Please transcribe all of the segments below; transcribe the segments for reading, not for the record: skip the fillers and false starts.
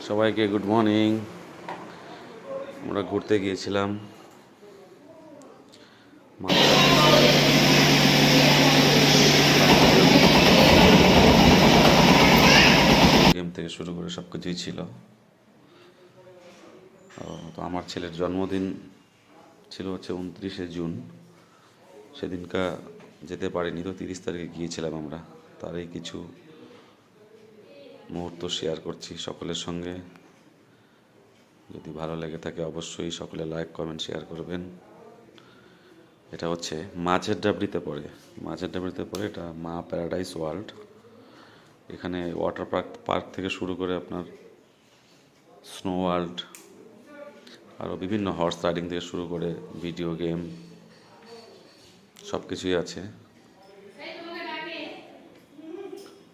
সবাইকে good morning. আমরা ঘুরতে গিয়েছিলাম গেম থেকে শুরু করে সব কিছুই ছিল। তো আমার ছেলের জন্মদিন ছিল হচ্ছে 29শে জুন। সেদিনকা যেতে পারিনি, তো 30 তারিখে গিয়েছিলাম আমরা। তারই কিছু মুহূর্ত শেয়ার করছি সকলের সঙ্গে। যদি ভালো লেগে থাকে অবশ্যই সকলে লাইক কমেন্ট শেয়ার করবেন। এটা হচ্ছে মাঝের ডাবরিতে পড়ে এটা মা প্যারাডাইস ওয়ার্ল্ড। এখানে ওয়াটার পার্ক থেকে শুরু করে আপনার স্নো ওয়ার্ল্ড, আরও বিভিন্ন হর্স রাইডিং থেকে শুরু করে ভিডিও গেম সব কিছুই আছে।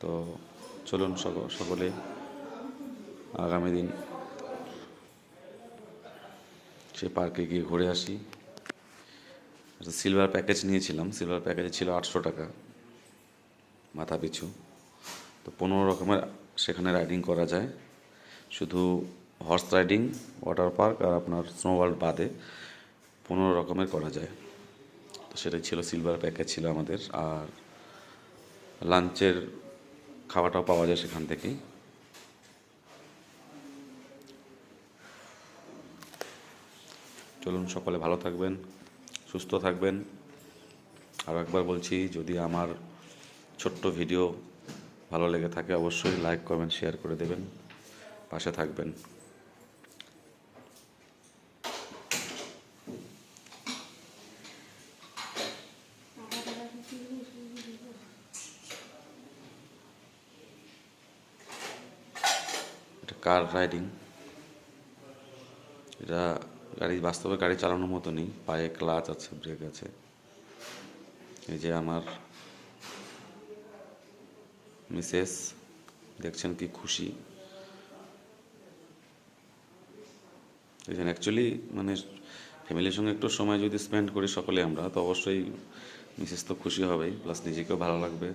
তো চলুন সকলে আগামী দিন সেই পার্কে গিয়ে ঘুরে আসি। একটা সিলভার প্যাকেজ নিয়েছিলাম। সিলভার প্যাকেজে ছিল 800 টাকা মাথা পিছু। তো 15 রকমের সেখানে রাইডিং করা যায়, শুধু হর্স রাইডিং, ওয়াটার পার্ক আর আপনার স্নো ওয়ার্ল্ড বাদে 15 রকমের করা যায়। তো সেটাই ছিল, সিলভার প্যাকেজ ছিল আমাদের। আর লাঞ্চের খাওয়াটাও পাওয়া যায় সেখান থেকেই। চলুন সকলে ভালো থাকবেন, সুস্থ থাকবেন। আরও একবার বলছি, যদি আমার ছোট্ট ভিডিও ভালো লেগে থাকে অবশ্যই লাইক কমেন্ট শেয়ার করে দেবেন, পাশে থাকবেন। এটা কার রাইডিং, এটা বাস্তবে গাড়ি চালানোর মতো নেই। পায়ে ক্লাচ আছে, ব্রেক আছে। এই যে আমার মিসেস, দেখছেন কি খুশি। অ্যাকচুয়ালি মানে ফ্যামিলির সঙ্গে একটু সময় যদি স্পেন্ড করি সকলে আমরা, তো অবশ্যই মিসেস তো খুশি হবেই, প্লাস নিজেকেও ভালো লাগবে।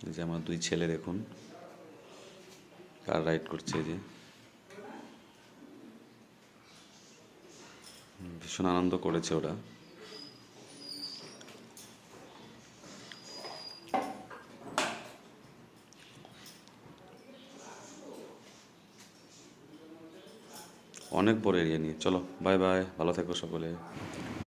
এই যে আমার দুই ছেলে দেখুন কার রাইড করছে, যে ভীষণ আনন্দ করেছে ওরা। অনেক বড় এরিয়া নিয়ে। চলো বাই বাই, ভালো থেকো সকলে।